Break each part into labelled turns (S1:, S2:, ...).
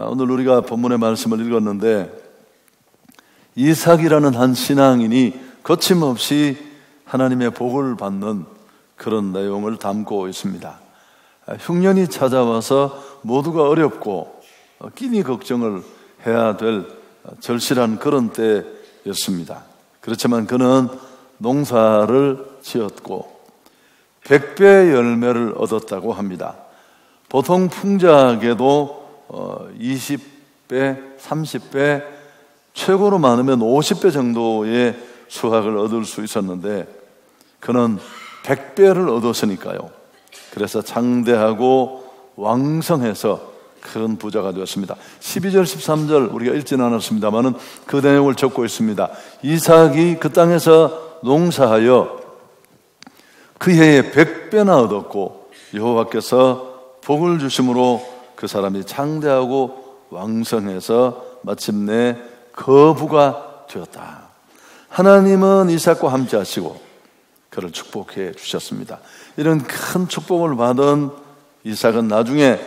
S1: 오늘 우리가 본문의 말씀을 읽었는데 이삭이라는 한 신앙인이 거침없이 하나님의 복을 받는 그런 내용을 담고 있습니다. 흉년이 찾아와서 모두가 어렵고 끼니 걱정을 해야 될 절실한 그런 때였습니다. 그렇지만 그는 농사를 지었고 100배 열매를 얻었다고 합니다. 보통 풍작에도 20배, 30배, 최고로 많으면 50배 정도의 수확을 얻을 수 있었는데 그는 100배를 얻었으니까요. 그래서 장대하고 왕성해서 큰 부자가 되었습니다. 12절, 13절 우리가 읽지는 않았습니다만은 그 내용을 적고 있습니다. 이삭이 그 땅에서 농사하여 그 해에 100배나 얻었고 여호와께서 복을 주심으로 그 사람이 장대하고 왕성해서 마침내 거부가 되었다. 하나님은 이삭과 함께 하시고 그를 축복해 주셨습니다. 이런 큰 축복을 받은 이삭은 나중에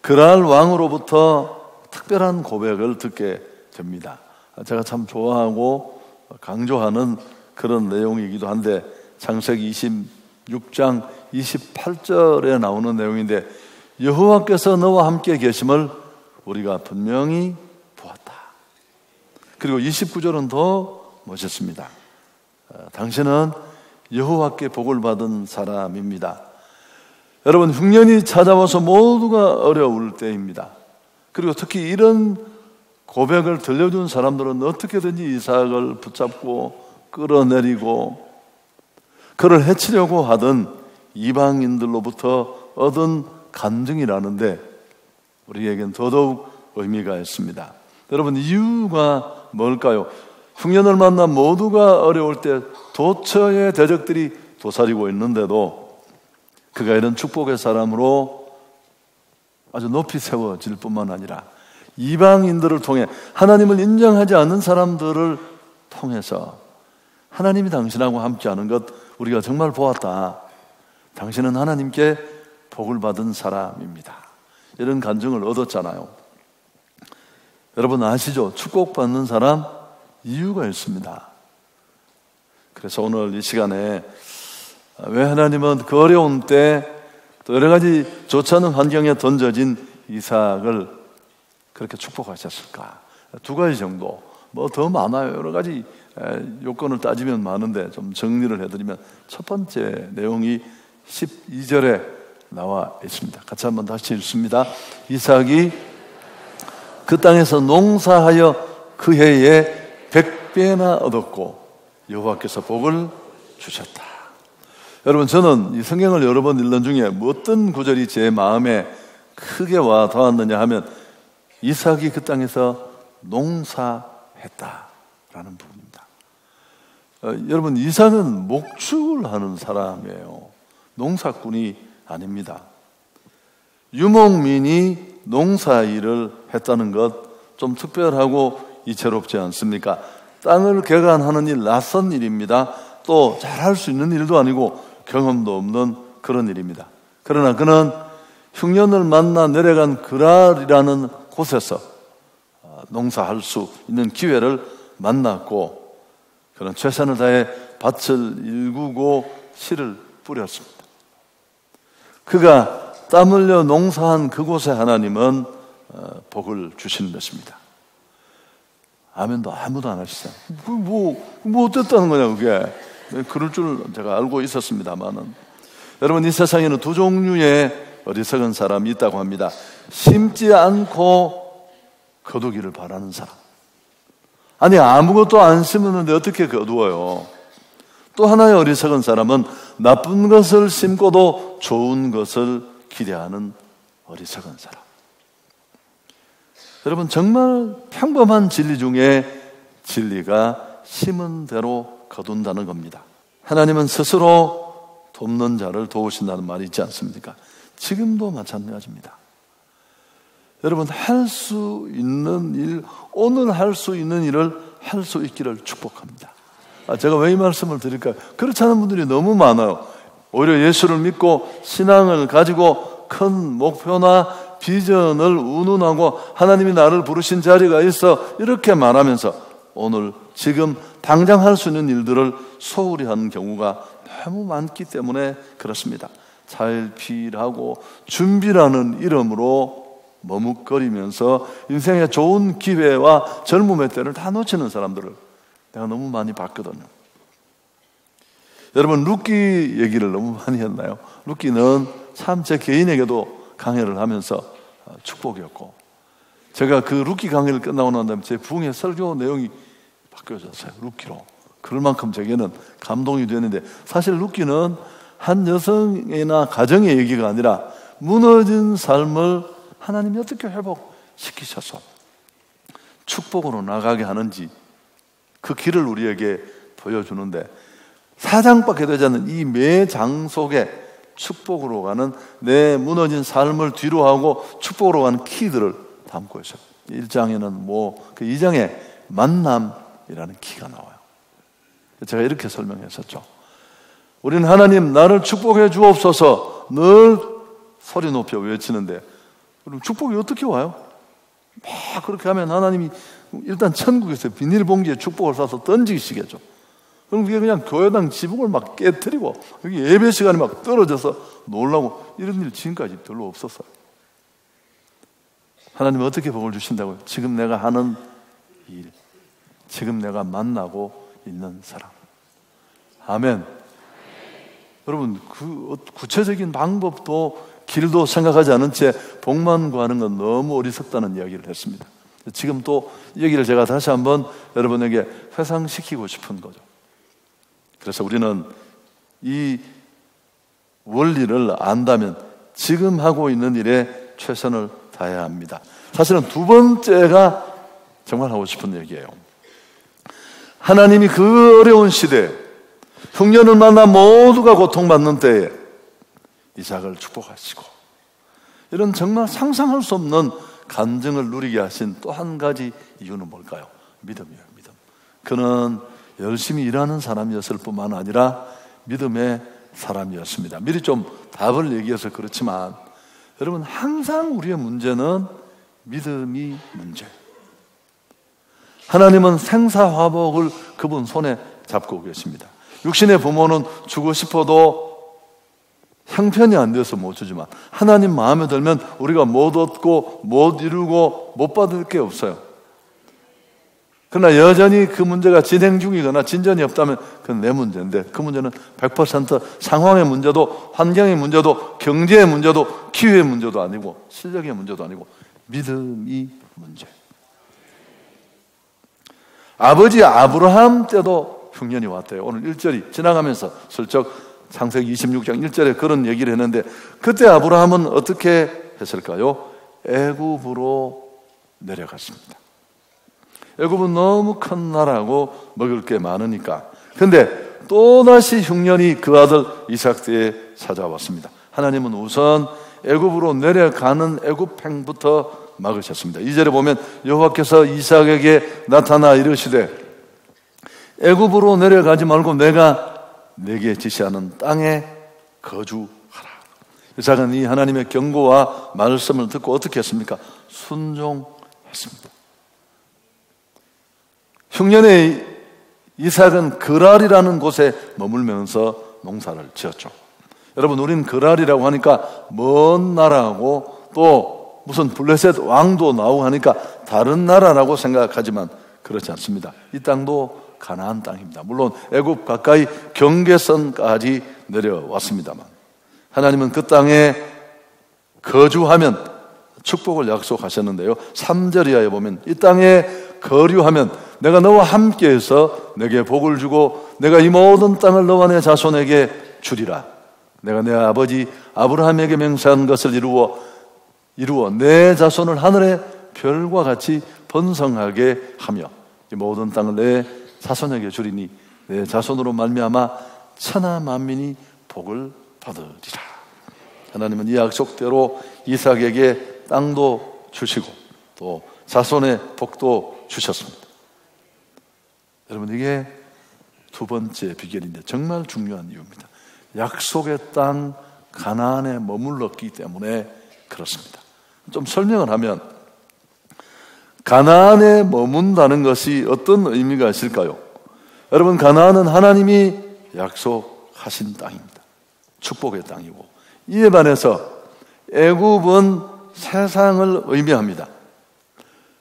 S1: 그랄 왕으로부터 특별한 고백을 듣게 됩니다. 제가 참 좋아하고 강조하는 그런 내용이기도 한데 창세기 26장 28절에 나오는 내용인데 여호와께서 너와 함께 계심을 우리가 분명히 보았다. 그리고 29절은 더 멋있습니다. 당신은 여호와께 복을 받은 사람입니다. 여러분, 흉년이 찾아와서 모두가 어려울 때입니다. 그리고 특히 이런 고백을 들려준 사람들은 어떻게든지 이삭을 붙잡고 끌어내리고 그를 해치려고 하던 이방인들로부터 얻은 간증이라는데 우리에겐 더더욱 의미가 있습니다. 여러분, 이유가 뭘까요? 흉년을 만나 모두가 어려울 때 도처의 대적들이 도사리고 있는데도 그가 이런 축복의 사람으로 아주 높이 세워질 뿐만 아니라 이방인들을 통해 하나님을 인정하지 않는 사람들을 통해서 하나님이 당신하고 함께하는 것 우리가 정말 보았다. 당신은 하나님께 복을 받은 사람입니다. 이런 간증을 얻었잖아요. 여러분 아시죠? 축복받는 사람 이유가 있습니다. 그래서 오늘 이 시간에 왜 하나님은 그 어려운 때 또 여러 가지 좋지 않은 환경에 던져진 이삭을 그렇게 축복하셨을까? 두 가지 정도, 뭐 더 많아요. 여러 가지 요건을 따지면 많은데 좀 정리를 해드리면 첫 번째 내용이 12절에 나와 있습니다. 같이 한번 다시 읽습니다. 이삭이 그 땅에서 농사하여 그 해에 100배나 얻었고 여호와께서 복을 주셨다. 여러분, 저는 이 성경을 여러 번 읽는 중에 어떤 구절이 제 마음에 크게 와 닿았느냐 하면 이삭이 그 땅에서 농사했다라는 부분입니다. 여러분, 이삭은 목축을 하는 사람이에요. 농사꾼이 아닙니다. 유목민이 농사일을 했다는 것 좀 특별하고 이채롭지 않습니까? 땅을 개간하는 일, 낯선 일입니다. 또 잘할 수 있는 일도 아니고 경험도 없는 그런 일입니다. 그러나 그는 흉년을 만나 내려간 그랄이라는 곳에서 농사할 수 있는 기회를 만났고 그는 최선을 다해 밭을 일구고 씨를 뿌렸습니다. 그가 땀 흘려 농사한 그곳에 하나님은 복을 주시는 것입니다. 아멘도 아무도 안 하시죠. 뭐 어땠다는 거냐 그게. 그럴 줄 제가 알고 있었습니다만은 여러분, 이 세상에는 두 종류의 어리석은 사람이 있다고 합니다. 심지 않고 거두기를 바라는 사람. 아니, 아무것도 안 심었는데 어떻게 거두어요? 또 하나의 어리석은 사람은 나쁜 것을 심고도 좋은 것을 기대하는 어리석은 사람. 여러분, 정말 평범한 진리 중에 진리가 심은 대로 거둔다는 겁니다. 하나님은 스스로 돕는 자를 도우신다는 말이 있지 않습니까? 지금도 마찬가지입니다. 여러분, 할 수 있는 일, 오늘 할 수 있는 일을 할 수 있기를 축복합니다. 제가 왜 이 말씀을 드릴까요? 그렇지 않은 분들이 너무 많아요. 오히려 예수를 믿고 신앙을 가지고 큰 목표나 비전을 운운하고 하나님이 나를 부르신 자리가 있어 이렇게 말하면서 오늘 지금 당장 할 수 있는 일들을 소홀히 하는 경우가 너무 많기 때문에 그렇습니다. 차일피일하고 준비라는 이름으로 머뭇거리면서 인생의 좋은 기회와 젊음의 때를 다 놓치는 사람들을 내가 너무 많이 봤거든요. 여러분, 루키 얘기를 너무 많이 했나요? 루키는 참 제 개인에게도 강해를 하면서 축복이었고, 제가 그 루키 강의를 끝나고 난 다음에 제 부흥의 설교 내용이 바뀌어졌어요. 루키로. 그럴 만큼 제게는 감동이 되는데, 사실 루키는 한 여성이나 가정의 얘기가 아니라 무너진 삶을 하나님이 어떻게 회복시키셔서 축복으로 나가게 하는지 그 길을 우리에게 보여주는데, 사장밖에 되지 않는 이 매장 속에 축복으로 가는, 내 무너진 삶을 뒤로 하고 축복으로 가는 키들을 담고 있어요. 1장에는 그 2장에 만남이라는 키가 나와요. 제가 이렇게 설명했었죠. 우리는 하나님 나를 축복해 주옵소서 늘 소리 높여 외치는데, 그럼 축복이 어떻게 와요? 막 그렇게 하면 하나님이 일단 천국에서 비닐봉지에 축복을 싸서 던지시겠죠. 그럼 그게 그냥 교회당 지붕을 막 깨트리고 여기 예배 시간에 막 떨어져서 놀라고, 이런 일 지금까지 별로 없었어요. 하나님은 어떻게 복을 주신다고요? 지금 내가 하는 일, 지금 내가 만나고 있는 사람. 아멘. 여러분, 그 구체적인 방법도 길도 생각하지 않은 채 복만 구하는 건 너무 어리석다는 이야기를 했습니다. 지금 또 이 얘기를 제가 다시 한번 여러분에게 회상시키고 싶은 거죠. 그래서 우리는 이 원리를 안다면 지금 하고 있는 일에 최선을 다해야 합니다. 사실은 두 번째가 정말 하고 싶은 얘기예요. 하나님이 그 어려운 시대에 흉년을 만나 모두가 고통받는 때에 이삭을 축복하시고, 이런 정말 상상할 수 없는 간증을 누리게 하신 또 한 가지 이유는 뭘까요? 믿음이에요. 믿음. 그는 열심히 일하는 사람이었을 뿐만 아니라 믿음의 사람이었습니다. 미리 좀 답을 얘기해서 그렇지만, 여러분, 항상 우리의 문제는 믿음이 문제. 하나님은 생사화복을 그분 손에 잡고 계십니다. 육신의 부모는 주고 싶어도 형편이 안 돼서 못 주지만, 하나님 마음에 들면 우리가 못 얻고 못 이루고 못 받을 게 없어요. 그러나 여전히 그 문제가 진행 중이거나 진전이 없다면 그건 내 문제인데, 그 문제는 100% 상황의 문제도 환경의 문제도 경제의 문제도 기회의 문제도 아니고 실력의 문제도 아니고 믿음이 문제. 아버지 아브라함 때도 흉년이 왔대요. 오늘 1절이 지나가면서 슬쩍 창세기 26장 1절에 그런 얘기를 했는데, 그때 아브라함은 어떻게 했을까요? 애굽으로 내려갔습니다. 애굽은 너무 큰 나라고 먹을 게 많으니까. 근데 또다시 흉년이 그 아들 이삭 때에 찾아왔습니다. 하나님은 우선 애굽으로 내려가는 애굽행부터 막으셨습니다. 2절에 보면 여호와께서 이삭에게 나타나 이르시되 애굽으로 내려가지 말고 내가 내게 지시하는 땅에 거주하라. 이삭은 이 하나님의 경고와 말씀을 듣고 어떻게 했습니까? 순종했습니다. 흉년에 이삭은 그랄이라는 곳에 머물면서 농사를 지었죠. 여러분, 우린 그랄이라고 하니까 먼 나라하고 또 무슨 블레셋 왕도 나오고 하니까 다른 나라라고 생각하지만 그렇지 않습니다. 이 땅도 가나안 땅입니다. 물론 애굽 가까이 경계선까지 내려왔습니다만, 하나님은 그 땅에 거주하면 축복을 약속하셨는데요. 3절 이하에 보면 이 땅에 거류하면 내가 너와 함께해서 내게 복을 주고 내가 이 모든 땅을 너와 내 자손에게 주리라. 내가 내 아버지 아브라함에게 맹세한 것을 이루어 내 자손을 하늘의 별과 같이 번성하게 하며 이 모든 땅을 내 자손에게 주리니 내 자손으로 말미암아 천하 만민이 복을 받으리라. 하나님은 이 약속대로 이삭에게 땅도 주시고 또 자손의 복도 주셨습니다. 여러분, 이게 두 번째 비결인데 정말 중요한 이유입니다. 약속의 땅 가나안에 머물렀기 때문에 그렇습니다. 좀 설명을 하면 가나안에 머문다는 것이 어떤 의미가 있을까요? 여러분, 가나안은 하나님이 약속하신 땅입니다. 축복의 땅이고, 이에 반해서 애굽은 세상을 의미합니다.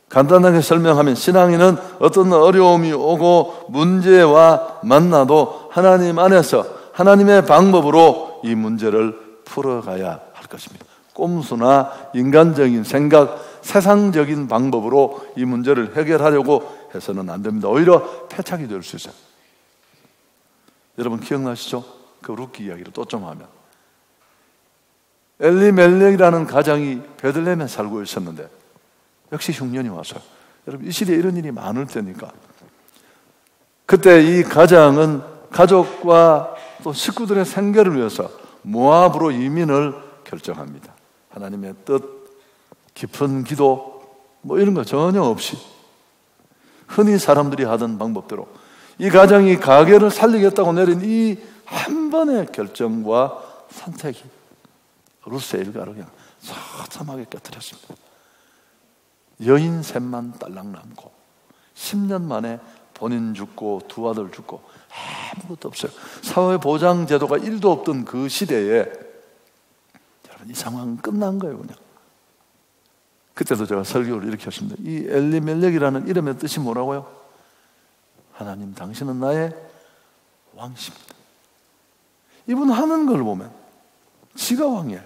S1: 간단하게 설명하면 신앙인은 어떤 어려움이 오고 문제와 만나도 하나님 안에서 하나님의 방법으로 이 문제를 풀어가야 할 것입니다. 꼼수나 인간적인 생각, 세상적인 방법으로 이 문제를 해결하려고 해서는 안 됩니다. 오히려 패착이 될 수 있어요. 여러분 기억나시죠? 그 룻기 이야기를 또 좀 하면, 엘리멜렉이라는 가장이 베들레헴에 살고 있었는데 역시 흉년이 왔어요. 여러분, 이 시대에 이런 일이 많을 때니까 그때 이 가장은 가족과 또 식구들의 생계를 위해서 모압으로 이민을 결정합니다. 하나님의 뜻, 깊은 기도 뭐 이런 거 전혀 없이 흔히 사람들이 하던 방법대로 이 가장이 가게를 살리겠다고 내린 이 한 번의 결정과 선택이 룻의 일가를 그냥 처참하게 깨뜨렸습니다. 여인 셋만 딸랑 남고 10년 만에 본인 죽고 두 아들 죽고 아무것도 없어요. 사회보장 제도가 1도 없던 그 시대에 여러분, 이 상황은 끝난 거예요. 그냥 그때도 제가 설교를 이렇게 했습니다. 이 엘리멜렉이라는 이름의 뜻이 뭐라고요? 하나님, 당신은 나의 왕이십니다. 이분 하는 걸 보면 지가 왕이에요.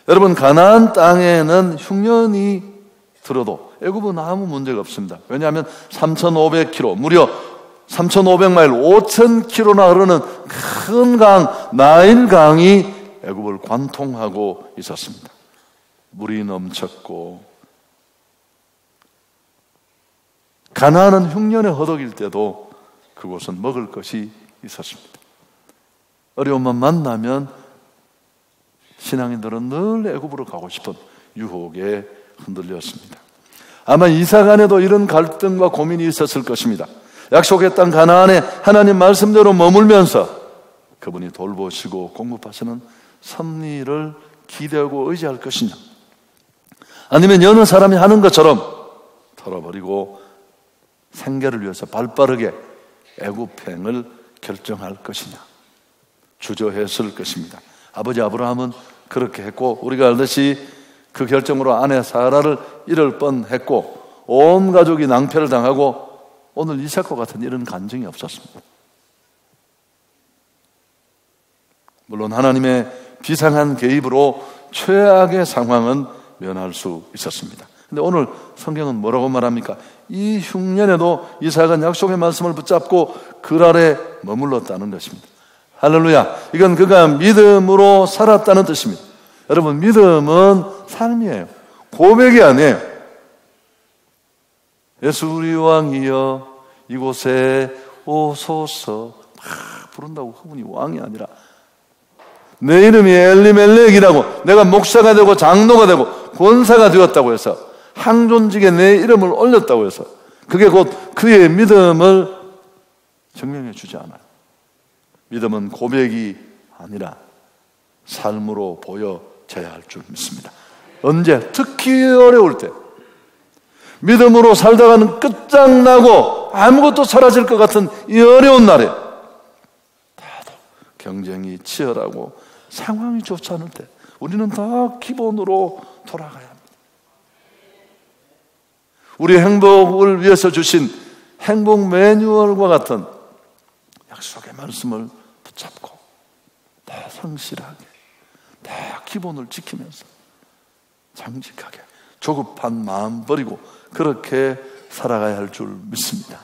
S1: 여러분, 가나안 땅에는 흉년이 들어도 애굽은 아무 문제가 없습니다. 왜냐하면 3,500km, 무려 3,500마일, 5,000km나 흐르는 큰 강, 나일강이 애굽을 관통하고 있었습니다. 물이 넘쳤고, 가나안은 흉년에 허덕일 때도 그곳은 먹을 것이 있었습니다. 어려움만 만나면 신앙인들은 늘 애굽으로 가고 싶은 유혹에 흔들렸습니다. 아마 이사간에도 이런 갈등과 고민이 있었을 것입니다. 약속의 땅 가나안에 하나님 말씀대로 머물면서 그분이 돌보시고 공급하시는 섭리를 기대하고 의지할 것이냐, 아니면 여느 사람이 하는 것처럼 털어버리고 생계를 위해서 발빠르게 애굽행을 결정할 것이냐, 주저했을 것입니다. 아버지 아브라함은 그렇게 했고, 우리가 알듯이 그 결정으로 아내 사라를 잃을 뻔했고 온 가족이 낭패를 당하고 오늘 이삭과 같은 이런 간증이 없었습니다. 물론 하나님의 비상한 개입으로 최악의 상황은 면할 수 있었습니다. 근데 오늘 성경은 뭐라고 말합니까? 이 흉년에도 이삭은 약속의 말씀을 붙잡고 그 아래 머물렀다는 것입니다. 할렐루야. 이건 그가 믿음으로 살았다는 뜻입니다. 여러분, 믿음은 삶이에요. 고백이 아니에요. 예수 우리 왕이여 이곳에 오소서 막 부른다고 그분이 왕이 아니라 내 이름이 엘리멜렉이라고, 내가 목사가 되고 장로가 되고 권사가 되었다고 해서 항존직에 내 이름을 올렸다고 해서 그게 곧 그의 믿음을 증명해 주지 않아요. 믿음은 고백이 아니라 삶으로 보여져야 할 줄 믿습니다. 언제? 특히 어려울 때, 믿음으로 살다가는 끝장나고 아무것도 사라질 것 같은 이 어려운 날에, 다들 경쟁이 치열하고 상황이 좋지 않을 때 우리는 다 기본으로 돌아가야 합니다. 우리 행복을 위해서 주신 행복 매뉴얼과 같은 약속의 말씀을 붙잡고 다 성실하게, 다 기본을 지키면서 정직하게 조급한 마음 버리고 그렇게 살아가야 할 줄 믿습니다.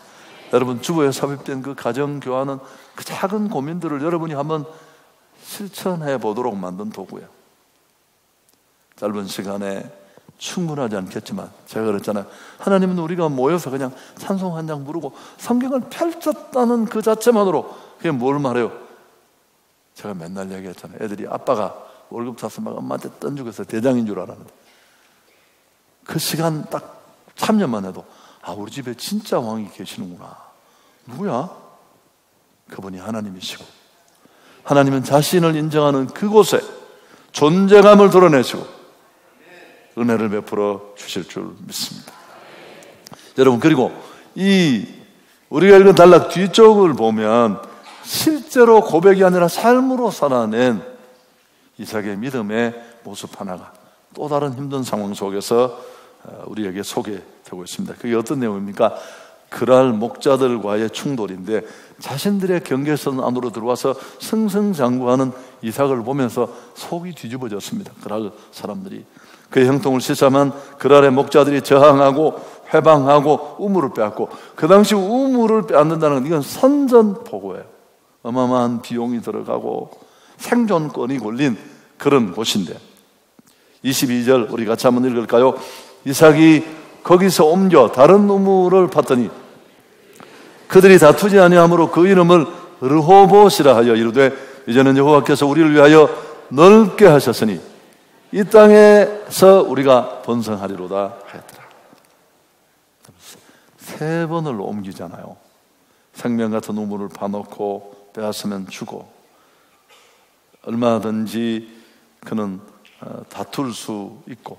S1: 여러분, 주부에 삽입된 그 가정 교환은 그 작은 고민들을 여러분이 한번 실천해 보도록 만든 도구예요. 짧은 시간에 충분하지 않겠지만 제가 그랬잖아요. 하나님은 우리가 모여서 그냥 찬송 한 장 부르고 성경을 펼쳤다는 그 자체만으로 그게 뭘 말해요? 제가 맨날 얘기했잖아요. 애들이 아빠가 월급 타서 막 엄마한테 던지고서 대장인 줄 알았는데 그 시간 딱 참여만 해도 아, 우리 집에 진짜 왕이 계시는구나. 누구야? 그분이 하나님이시고, 하나님은 자신을 인정하는 그곳에 존재감을 드러내시고 은혜를 베풀어 주실 줄 믿습니다. 여러분, 그리고 우리가 읽은 단락 뒤쪽을 보면 실제로 고백이 아니라 삶으로 살아낸 이삭의 믿음의 모습 하나가 또 다른 힘든 상황 속에서 우리에게 소개되고 있습니다. 그게 어떤 내용입니까? 그랄 목자들과의 충돌인데 자신들의 경계선 안으로 들어와서 승승장구하는 이삭을 보면서 속이 뒤집어졌습니다. 그랄 사람들이. 그의 형통을 시사하면 그랄의 목자들이 저항하고 회방하고 우물을 빼앗고, 그 당시 우물을 빼앗는다는 건 이건 선전포고예요. 어마어마한 비용이 들어가고 생존권이 걸린 그런 곳인데, 22절 우리 같이 한번 읽을까요? 이삭이 거기서 옮겨 다른 우물을 팠더니 그들이 다투지 아니하므로 그 이름을 르호봇이라 하여 이르되 이제는 여호와께서 우리를 위하여 넓게 하셨으니 이 땅에서 우리가 번성하리로다 하였더라. 3번을 옮기잖아요. 생명 같은 우물을 파놓고 빼앗으면 주고, 얼마든지 그는 다툴 수 있고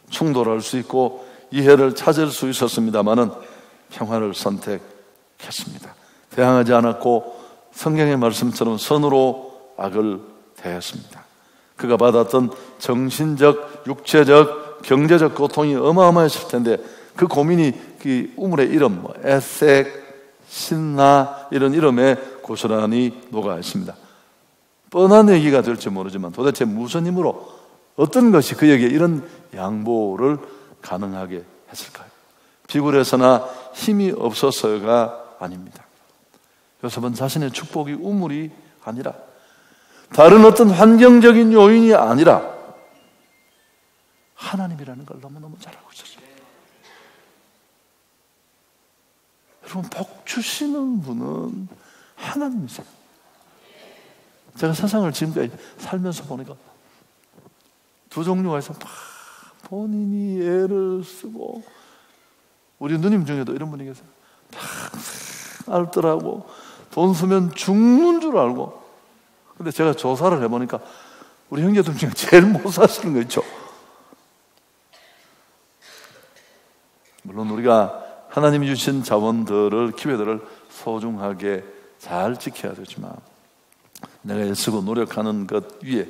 S1: 충돌할 수 있고 이해를 찾을 수 있었습니다마는 평화를 선택했습니다. 대항하지 않았고 성경의 말씀처럼 선으로 악을 대했습니다. 그가 받았던 정신적, 육체적, 경제적 고통이 어마어마했을 텐데 그 고민이 그 우물의 이름, 에색, 신나 이런 이름에 고스란히 녹아 있습니다. 뻔한 얘기가 될지 모르지만 도대체 무슨 힘으로, 어떤 것이 그에게 이런 양보를 가능하게 했을까요? 비굴해서나 힘이 없어서가 아닙니다. 요셉은 자신의 축복이 우물이 아니라, 다른 어떤 환경적인 요인이 아니라 하나님이라는 걸 너무너무 잘 알고 있었어요. 여러분, 복 주시는 분은 하나님이세요. 제가 세상을 지금까지 살면서 보니까 두 종류가 있어요. 본인이 애를 쓰고, 우리 누님 중에도 이런 분이 계세요. 알더라고. 돈 쓰면 죽는 줄 알고. 근데 제가 조사를 해보니까 우리 형제들 중에 제일 못 사시는 거 있죠. 물론 우리가 하나님이 주신 자원들을, 기회들을 소중하게 잘 지켜야 되지만 내가 애쓰고 노력하는 것 위에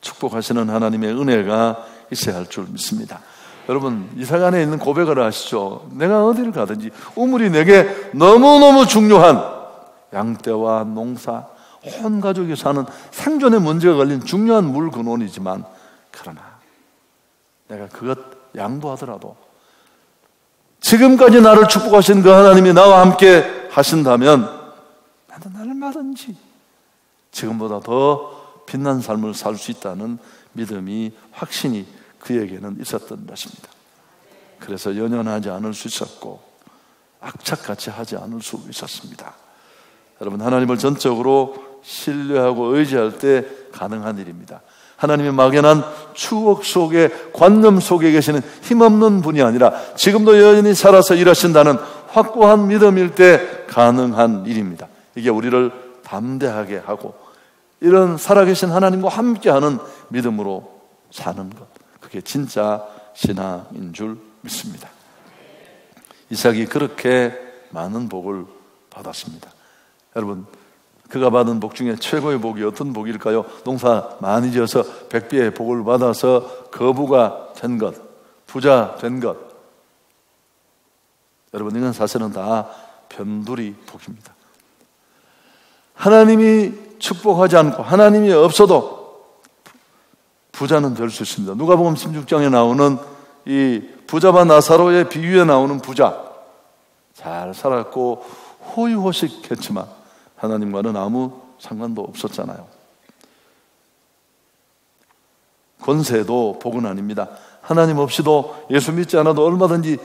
S1: 축복하시는 하나님의 은혜가 있어야 할 줄 믿습니다. 여러분, 이삭 안에 있는 고백을 아시죠? 내가 어디를 가든지 우물이 내게 너무너무 중요한 양떼와 농사, 온 가족이 사는 생존의 문제가 걸린 중요한 물 근원이지만, 그러나 내가 그것 양보하더라도 지금까지 나를 축복하신 그 하나님이 나와 함께 하신다면 나는 얼마든지 지금보다 더 빛난 삶을 살 수 있다는 믿음이, 확신이 그에게는 있었던 것입니다. 그래서 연연하지 않을 수 있었고 악착같이 하지 않을 수 있었습니다. 여러분, 하나님을 전적으로 신뢰하고 의지할 때 가능한 일입니다. 하나님이 막연한 추억 속에, 관념 속에 계시는 힘없는 분이 아니라 지금도 여전히 살아서 일하신다는 확고한 믿음일 때 가능한 일입니다. 이게 우리를 담대하게 하고 이런 살아계신 하나님과 함께하는 믿음으로 사는 것, 그게 진짜 신앙인 줄 믿습니다. 이삭이 그렇게 많은 복을 받았습니다. 여러분, 그가 받은 복 중에 최고의 복이 어떤 복일까요? 농사 많이 지어서 백배의 복을 받아서 거부가 된 것, 부자 된 것. 여러분, 이건 사실은 다 변두리 복입니다. 하나님이 축복하지 않고 하나님이 없어도 부자는 될 수 있습니다. 누가복음 16장에 나오는 이 부자와 나사로의 비유에 나오는 부자, 잘 살았고 호의호식했지만 하나님과는 아무 상관도 없었잖아요. 권세도 복은 아닙니다. 하나님 없이도, 예수 믿지 않아도 얼마든지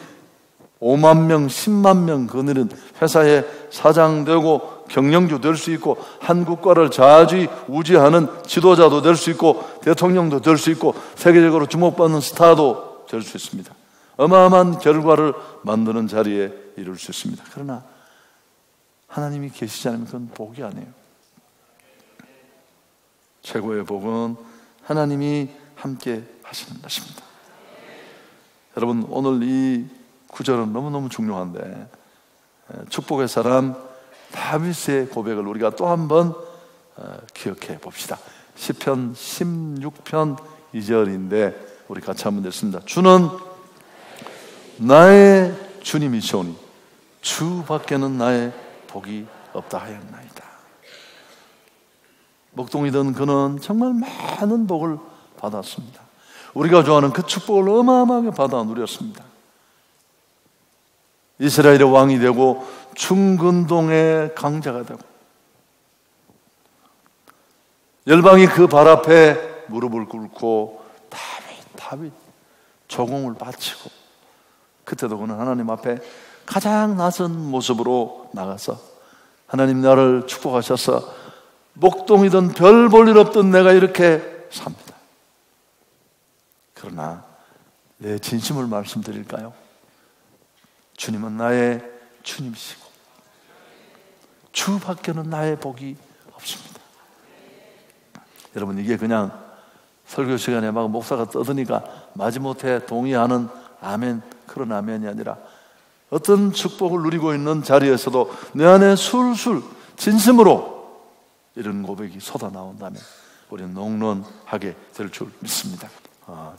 S1: 5만 명, 10만 명 거느린 회사에 사장 되고 경영주 될 수 있고 한 국가를 자주히 우지하는 지도자도 될 수 있고 대통령도 될 수 있고 세계적으로 주목받는 스타도 될 수 있습니다. 어마어마한 결과를 만드는 자리에 이룰 수 있습니다. 그러나 하나님이 계시지 않으면 그건 복이 아니에요. 최고의 복은 하나님이 함께 하시는 것입니다. 여러분, 오늘 이 구절은 너무너무 중요한데, 축복의 사람 다윗의 고백을 우리가 또 한 번 기억해 봅시다. 시편 16편 2절인데 우리 같이 한번 읽습니다. 주는 나의 주님이시오니 주 밖에는 나의 복이 없다 하였나이다. 목동이던 그는 정말 많은 복을 받았습니다. 우리가 좋아하는 그 축복을 어마어마하게 받아 누렸습니다. 이스라엘의 왕이 되고 중근동의 강자가 되고 열방이 그 발 앞에 무릎을 꿇고 다윗 조공을 바치고, 그때도 그는 하나님 앞에 가장 낯선 모습으로 나가서 하나님 나를 축복하셔서 목동이든 별 볼 일 없던 내가 이렇게 삽니다. 그러나 내 진심을 말씀드릴까요? 주님은 나의 주님이시고 주 밖에는 나의 복이 없습니다. 여러분, 이게 그냥 설교 시간에 막 목사가 떠드니까 마지못해 동의하는 아멘, 그런 아멘이 아니라 어떤 축복을 누리고 있는 자리에서도 내 안에 술술 진심으로 이런 고백이 쏟아나온다면 우리는 넉넉하게 될 줄 믿습니다.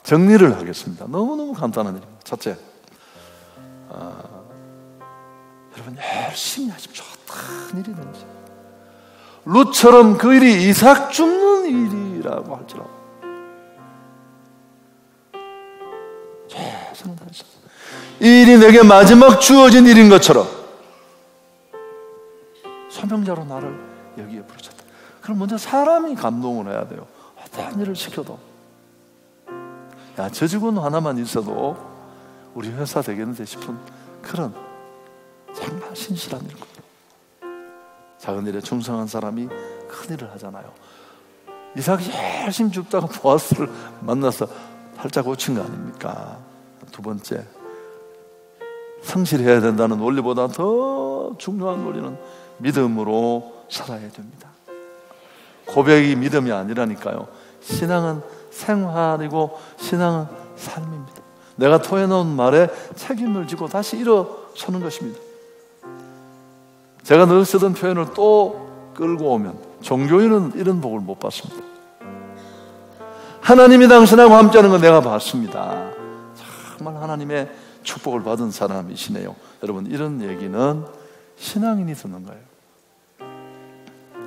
S1: 정리를 하겠습니다. 너무너무 간단한 일입니다. 첫째, 여러분 열심히 하십시오. 어떤 일이든지. 룻처럼 그 일이 이삭 죽는 일이라고 할지라도 최선을 다해서 이 일이 내게 마지막 주어진 일인 것처럼 소명자로 나를 여기에 부르셨다. 그럼 먼저 사람이 감동을 해야 돼요. 어떤 일을 시켜도 저 직원 하나만 있어도 우리 회사 되겠는데 싶은 그런 정말 신실한 일. 작은 일에 충성한 사람이 큰 일을 하잖아요. 이삭이 열심히 죽다가 보아스를 만나서 살짝 고친 거 아닙니까? 두 번째, 성실해야 된다는 원리보다 더 중요한 원리는 믿음으로 살아야 됩니다. 고백이 믿음이 아니라니까요. 신앙은 생활이고 신앙은 삶입니다. 내가 토해놓은 말에 책임을 지고 다시 일어서는 것입니다. 제가 늘 쓰던 표현을 또 끌고 오면 종교인은 이런 복을 못 받습니다. 하나님이 당신하고 함께하는 건 내가 봤습니다. 정말 하나님의 축복을 받은 사람이시네요. 여러분, 이런 얘기는 신앙인이 듣는 거예요.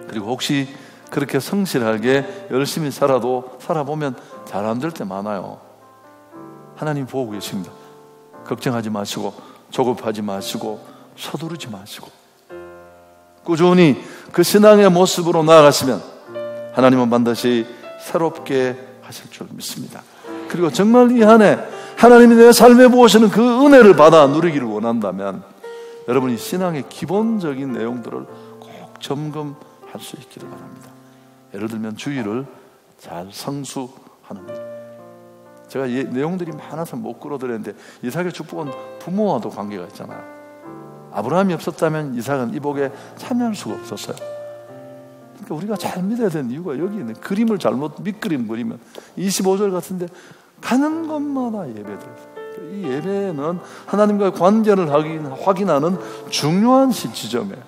S1: 그리고 혹시 그렇게 성실하게 열심히 살아보면 잘 안 될 때 많아요. 하나님 보고 계십니다. 걱정하지 마시고 조급하지 마시고 서두르지 마시고 꾸준히 그 신앙의 모습으로 나아가시면 하나님은 반드시 새롭게 하실 줄 믿습니다. 그리고 정말 이 한 해 하나님이 내 삶에 부으시는 그 은혜를 받아 누리기를 원한다면 여러분이 신앙의 기본적인 내용들을 꼭 점검할 수 있기를 바랍니다. 예를 들면 주의를 잘 성수하는 일. 제가 내용들이 많아서 못 끌어들였는데 이삭의 축복은 부모와도 관계가 있잖아요. 아브라함이 없었다면 이삭은 이 복에 참여할 수가 없었어요. 그러니까 우리가 잘 믿어야 되는 이유가 여기 있는 그림을 잘못 밑그림 그리면 25절 같은데 가는 곳마다 예배드려요. 이 예배는 하나님과의 관계를 확인하는 중요한 시점이에요.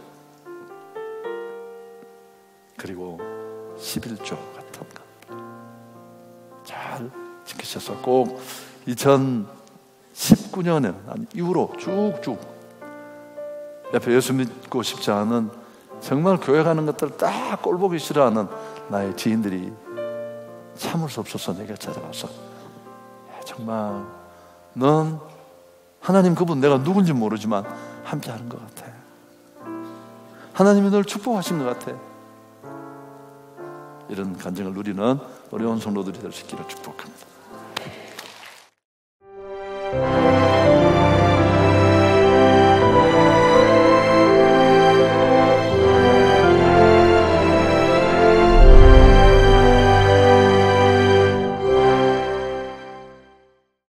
S1: 그리고 11조 같은 것 잘 지키셔서 꼭 2019년에 이후로 쭉쭉 옆에 예수 믿고 싶지 않은 정말 교회 가는 것들 딱 꼴보기 싫어하는 나의 지인들이 참을 수 없어서 내게 찾아와서 정말 넌 하나님 그분 내가 누군지 모르지만 함께하는 것 같아. 하나님이 널 축복하신 것 같아. 이런 간증을 누리는 어려운 성도들이 될 수 있기를 축복합니다.